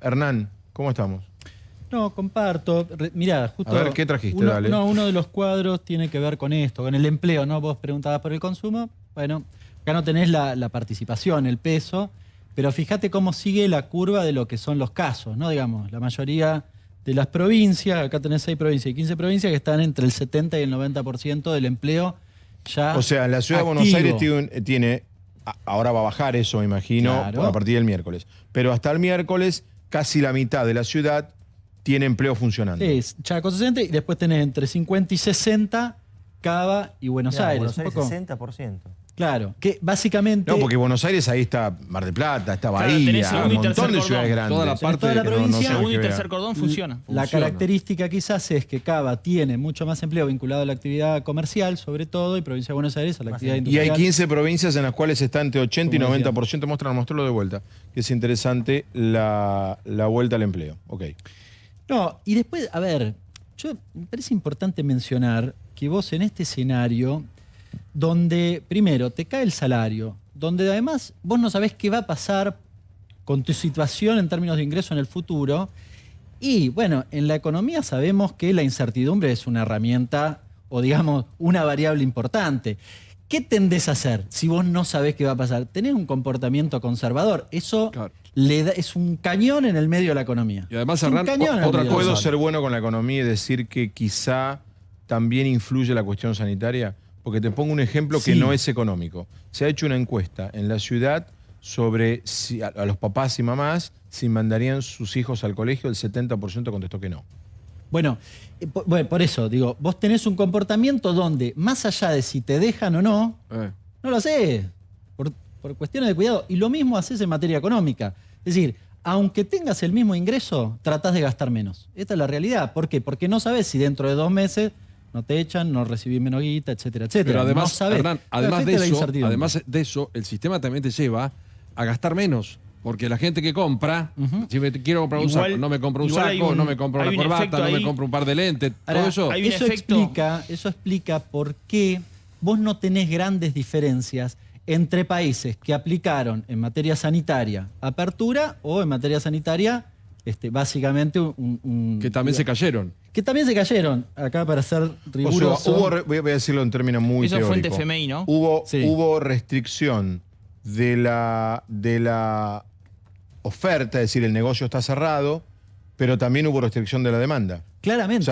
Hernán, ¿cómo estamos? No, comparto. Mirá, justo. A ver, ¿qué trajiste? Dale. Uno de los cuadros tiene que ver con esto, con el empleo, ¿no? Vos preguntabas por el consumo. Bueno, acá no tenés la participación, el peso, pero fíjate cómo sigue la curva de lo que son los casos, ¿no? Digamos, la mayoría de las provincias, acá tenés 6 provincias y 15 provincias que están entre el 70 y el 90% del empleo ya. O sea, la ciudad activo. de Buenos Aires tiene, ahora va a bajar eso, me imagino, Claro. a partir del miércoles. Pero hasta el miércoles, casi la mitad de la ciudad tiene empleo funcionando. Es Chaco 60 y después tenés entre 50 y 60 Cava y Buenos Aires. Buenos Aires un poco. 60%. Claro, que básicamente... No, porque Buenos Aires ahí está Mar del Plata, está Claro, Bahía, tenés segundo un y montón tercer de cordón. ciudades grandes. Toda la parte toda la de provincia, sabés Segundo qué y ver. tercer cordón funciona. La característica quizás es que Cava tiene mucho más empleo vinculado a la actividad comercial, sobre todo, y Provincia de Buenos Aires a la actividad Y industrial. hay 15 provincias en las cuales está entre 80 y Como decía. 90%. Mostrarlo de vuelta, que es interesante la vuelta al empleo. Ok. No, y después, a ver, me parece importante mencionar que vos en este escenario, donde primero te cae el salario, donde además vos no sabés qué va a pasar con tu situación en términos de ingreso en el futuro, y bueno, en la economía sabemos que la incertidumbre es una herramienta o digamos una variable importante. ¿Qué tendés a hacer si vos no sabés qué va a pasar? Tenés un comportamiento conservador. Eso Claro. es un cañón en el medio de la economía. Y además, Es un Hernán, cañón en el otra medio de la ¿Puedo economía. ser bueno con la economía y decir que quizá también influye la cuestión sanitaria? Porque te pongo un ejemplo que Sí. no es económico. Se ha hecho una encuesta en la ciudad sobre si a los papás y mamás si mandarían sus hijos al colegio. El 70% contestó que no. Bueno, por eso, digo, vos tenés un comportamiento donde, más allá de si te dejan o no, no lo haces, por cuestiones de cuidado. Y lo mismo haces en materia económica. Es decir, aunque tengas el mismo ingreso, tratás de gastar menos. Esta es la realidad. ¿Por qué? Porque no sabés si dentro de 2 meses no te echan, no recibís menos guita, etcétera, etcétera. Pero además, no sabés. Hernán, Te afecta la incertidumbre. además de eso, el sistema también te lleva a gastar menos. Porque la gente que compra, si me quiero comprar un Igual- saco, no me compro un igual hay saco, un- no me compro hay una un corbata, efecto no me ahí. compro un par de lentes, Ahora, todo eso. hay un efecto- eso explica por qué vos no tenés grandes diferencias entre países que aplicaron en materia sanitaria apertura o en materia sanitaria básicamente Que también se cayeron. que también se cayeron. Acá para ser O sea, riguroso. voy a decirlo en términos muy Eso es teóricos. fuente FMI, ¿no? Sí. Hubo restricción de la oferta, es decir, el negocio está cerrado, pero también hubo restricción de la demanda. Claramente.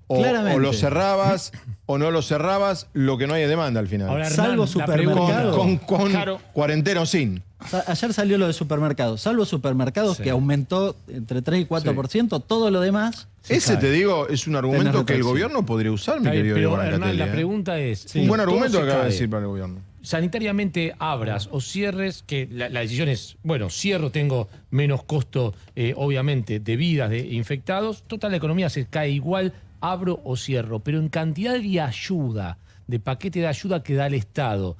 O Claramente. lo cerrabas o no lo cerrabas, lo que no hay es demanda al final. Ahora, Salvo Hernán, la pregunta- supermercado. con Claro. cuarentena o sin. Ayer salió lo de supermercados. Salvo supermercados que aumentó entre 3 y 4%, todo lo demás. Ese, cae. te digo, es un argumento que el retracción. gobierno podría usar, mi Está bien, querido pero Diego Hernán, Brancatelli, la ¿eh? pregunta es... Un buen todo argumento se que acaba de cae. decir para el gobierno. Sanitariamente abras o cierres, que la decisión es, bueno, cierro, tengo menos costo, obviamente, de vidas de infectados, total la economía se cae igual, abro o cierro, pero en cantidad de ayuda, de paquete de ayuda que da el Estado,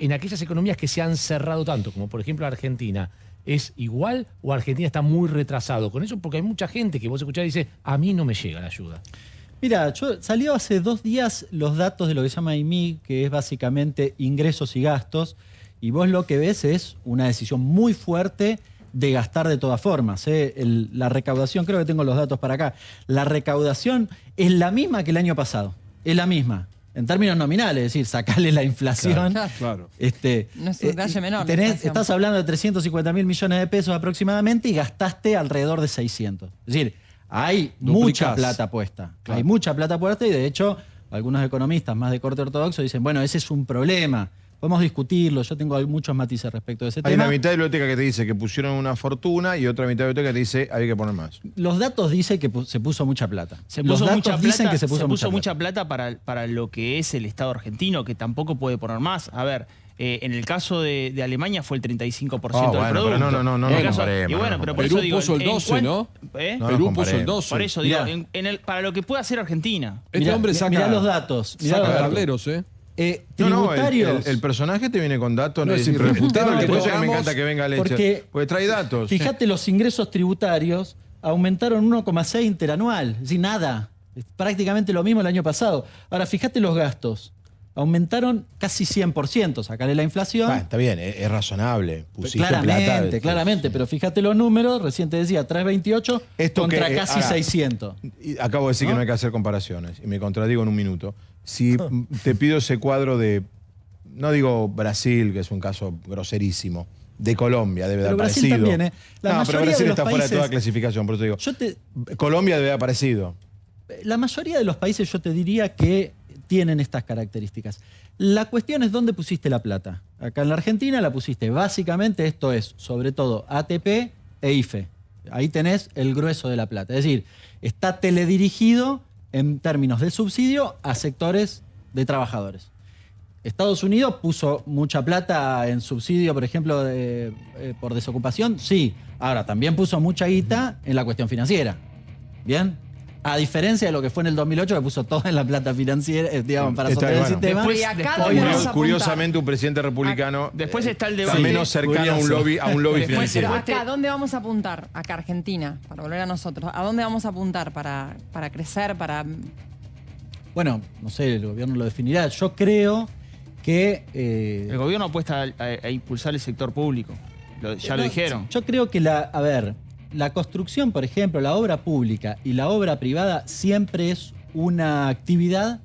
en aquellas economías que se han cerrado tanto, como por ejemplo Argentina, ¿es igual o Argentina está muy retrasado con eso? Porque hay mucha gente que vos escuchás y dice, a mí no me llega la ayuda. Mira, salió hace 2 días los datos de lo que se llama IMI, que es básicamente ingresos y gastos, y vos lo que ves es una decisión muy fuerte de gastar de todas formas. La recaudación, creo que tengo los datos para acá, la recaudación es la misma que el año pasado, es la misma, en términos nominales, es decir, sacarle la inflación. Claro. No es un detalle menor. la inflación. Estás hablando de 350.000 millones de pesos aproximadamente y gastaste alrededor de 600. Es decir, hay mucha Duplicás. plata puesta. Claro. Hay mucha plata puesta y de hecho algunos economistas más de corte ortodoxo dicen, bueno, ese es un problema. Podemos discutirlo, yo tengo muchos matices respecto de ese Hay tema. una mitad de biblioteca que te dice que pusieron una fortuna y otra mitad de biblioteca que te dice hay que poner más. Los datos dicen que se puso mucha plata. Se Los puso datos mucha dicen plata, que se puso mucha mucha plata. plata para lo que es el Estado argentino, que tampoco puede poner más. A ver, en el caso de Alemania fue el 35% del bueno, producto. pero no En el caso- comparemos, y bueno, no pero por Perú eso digo, puso el en 12, cuan- ¿no? ¿Eh? No, Perú nos puso el comparemos. 12. Por eso digo, Mirá. para lo que puede hacer Argentina. Este hombre saca, mirá los datos. Mirá los saca datos. tableros, ¿eh? Tributarios. El personaje te viene con datos, No, es es irrefutable. irrefutable. Por eso que me Vamos, encanta que venga Leche. porque trae datos. Fíjate, los ingresos tributarios aumentaron 1,6 interanual. Es decir, nada. Es prácticamente lo mismo el año pasado. Ahora, fíjate los gastos. aumentaron casi 100%, sacarle la inflación. Está bien, es razonable. Pusiste Claramente, plata, claramente, pero fíjate los números, recién te decía 328 contra casi 600. Acabo de decir que no hay que hacer comparaciones, y me contradigo en un minuto. Si te pido ese cuadro de, no digo Brasil, que es un caso groserísimo, de Colombia debe dar Brasil parecido. también, No, pero Brasil está fuera de toda clasificación, por eso digo. Colombia debe dar parecido. La mayoría de los países yo te diría que tienen estas características. La cuestión es dónde pusiste la plata. Acá en la Argentina la pusiste básicamente, esto es, sobre todo ATP e IFE. Ahí tenés el grueso de la plata. Es decir, está teledirigido en términos de subsidio a sectores de trabajadores. ¿Estados Unidos puso mucha plata en subsidio, por ejemplo, por desocupación? Sí. Ahora, también puso mucha guita en la cuestión financiera. ¿Bien? A diferencia de lo que fue en el 2008, que puso todo en la plata financiera, digamos, para sostener el sistema. Curiosamente, un presidente republicano después está el debate. está menos cercano a un lobby financiero. Acá, ¿a dónde vamos a apuntar? Acá, Argentina, para volver a nosotros. ¿A dónde vamos a apuntar para crecer, para...? Bueno, no sé, el gobierno lo definirá. Yo creo que... el gobierno apuesta a impulsar el sector público. Ya lo dijeron. Yo creo que la construcción, por ejemplo, la obra pública y la obra privada siempre es una actividad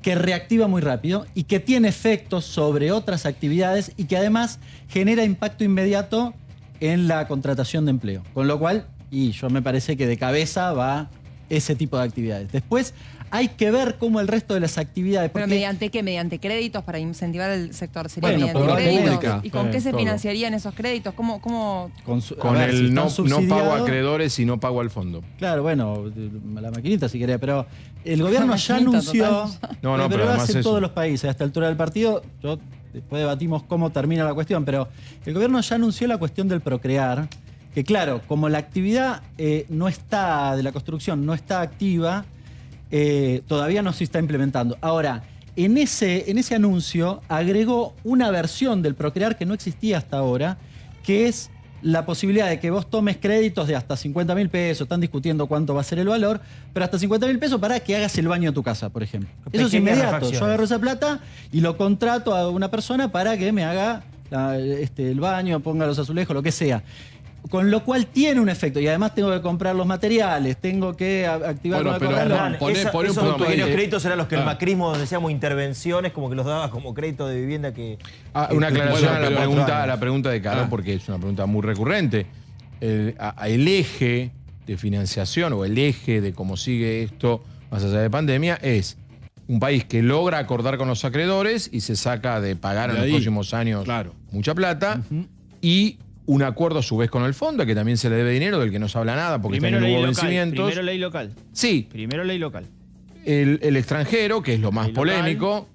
que reactiva muy rápido y que tiene efectos sobre otras actividades y que además genera impacto inmediato en la contratación de empleo. Con lo cual, y yo me parece que de cabeza va ese tipo de actividades. Después hay que ver cómo el resto de las actividades... ¿Pero mediante qué? ¿Mediante créditos para incentivar el sector? ¿Sería Bueno, mediante por créditos? pública. ¿Y con qué se Todo. financiarían esos créditos? ¿Cómo? Con el no pago a acreedores y no pago al fondo. Claro, bueno, la maquinita si querés, pero el gobierno ya anunció... No, pero lo además hacen eso. todos los países. A esta altura del partido, después debatimos cómo termina la cuestión, pero el gobierno ya anunció la cuestión del procrear, que claro, como la actividad de la construcción no está activa, todavía no se está implementando. Ahora, en ese anuncio agregó una versión del procrear que no existía hasta ahora, que es la posibilidad de que vos tomes créditos de hasta 50.000 pesos, están discutiendo cuánto va a ser el valor, pero hasta 50.000 pesos para que hagas el baño de tu casa, por ejemplo. Eso es inmediato. Yo agarro esa plata y lo contrato a una persona para que me haga el baño, ponga los azulejos, lo que sea. Con lo cual tiene un efecto. Y además tengo que comprar los materiales, tengo que activar Bueno, pero esos pequeños créditos eran los que el macrismo, donde decíamos intervenciones, como que los daba como crédito de vivienda que... Una aclaración bueno, a la pregunta de Caro, porque es una pregunta muy recurrente. El eje de financiación o el eje de cómo sigue esto más allá de pandemia es un país que logra acordar con los acreedores y se saca de pagar en los próximos años mucha plata y un acuerdo a su vez con el fondo, que también se le debe dinero, del que no se habla nada, porque Primero también hubo ley local, vencimientos. Primero ley local. Sí. Primero ley local. El extranjero, que es lo más Ley polémico,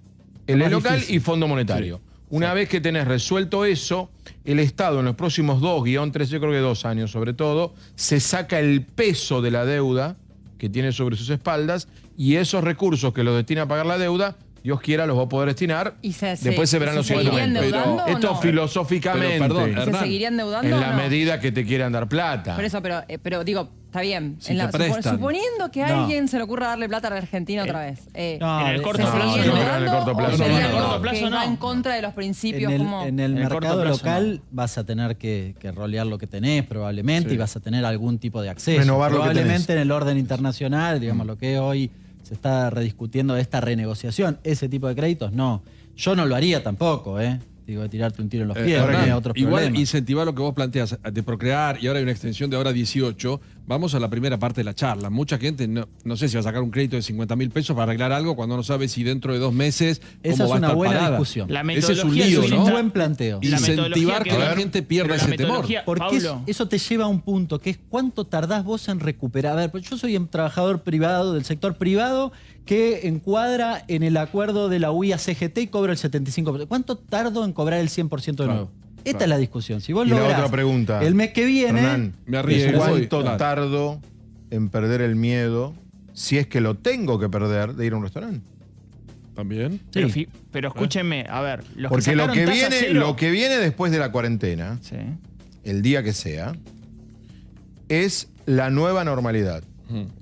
el ley local y Fondo Monetario. Una vez que tenés resuelto eso, el Estado en los próximos 2-3, yo creo que 2 años sobre todo, se saca el peso de la deuda que tiene sobre sus espaldas y esos recursos que los destina a pagar la deuda, Dios quiera, los va a poder destinar. Después se verán los instrumentos. Esto filosóficamente. Pero, perdón, ¿Se Hernán, seguirían endeudando en o la no? medida que te quieran dar plata. Por eso, pero digo, está bien. Si te prestan. Suponiendo que a alguien se le ocurra darle plata a la Argentina otra vez. En el corto ¿Se plazo. seguirían no, endeudando en el corto plazo o sería no. algo En el corto plazo que va no. en contra de los principios? como... En el En el corto mercado plazo local vas a tener que rolear lo que tenés probablemente y vas a tener algún tipo de acceso. Renovar lo que probablemente tenés. en el orden internacional, digamos, lo que hoy se está rediscutiendo de esta renegociación, ese tipo de créditos, no. Yo no lo haría tampoco, Digo, de tirarte un tiro en los pies, Hernán, tiene otros igual problemas. incentivar lo que vos planteas de procrear y ahora hay una extensión de ahora 18. Vamos a la primera parte de la charla. Mucha gente no sé si va a sacar un crédito de 50.000 pesos para arreglar algo cuando no sabe si dentro de 2 meses Esa cómo es va a una estar buena parada. discusión. La Ese es un metodología lío, que ¿no? un está- buen planteo. La Incentivar metodología que la gente pierda pero la ese temor. metodología, Porque Pablo, eso te lleva a un punto, que es cuánto tardás vos en recuperar. A ver, pues yo soy un trabajador privado, del sector privado, que encuadra en el acuerdo de la UIA CGT y cobra el 75%. ¿Cuánto tardo en cobrar el 100% de nuevo? Esta es la discusión. Si vos Y la lográs otra pregunta, el mes que viene... Hernán, me arriesgo. ¿cuánto Claro. tardo en perder el miedo, si es que lo tengo que perder, de ir a un restaurante? También. pero escúchenme, a ver, los Porque que lo sacaron que, tasa viene, cero- lo que viene después de la cuarentena, Sí. el día que sea, es la nueva normalidad.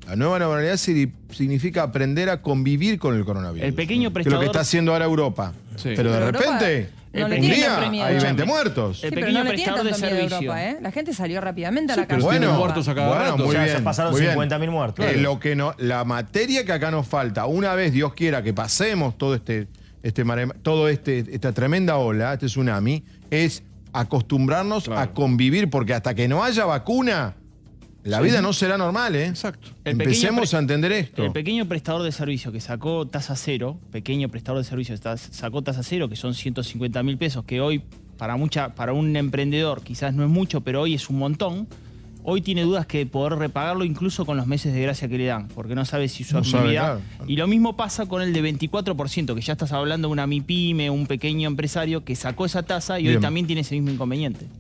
La nueva normalidad significa aprender a convivir con el coronavirus. El pequeño Que es lo prestador... que está haciendo ahora Europa. Sí. Pero de Pero Europa repente, no le un tiene día tanto miedo. hay 20 muertos. Sí, El pero pequeño no le tiene prestador de tanto miedo a servicio. Europa, ¿eh? La gente salió rápidamente a la pero calle. tienen Bueno, muertos a cada rato. muy O sea, bien, se pasaron muy bien. 50.000 muertos. Lo que no, la materia que acá nos falta, una vez Dios quiera que pasemos todo esta tremenda ola, este tsunami, es acostumbrarnos a convivir, porque hasta que no haya vacuna, la vida no será normal, ¿eh? Exacto. Empecemos a entender esto. El pequeño prestador de servicio que sacó tasa cero, sacó tasa cero, que son 150.000 pesos, que hoy para un emprendedor quizás no es mucho, pero hoy es un montón. Hoy tiene dudas que poder repagarlo incluso con los meses de gracia que le dan, porque no sabe si su actividad... claro. Y lo mismo pasa con el de 24%, que ya estás hablando de una MIPYME, un pequeño empresario que sacó esa tasa y hoy Bien. también tiene ese mismo inconveniente.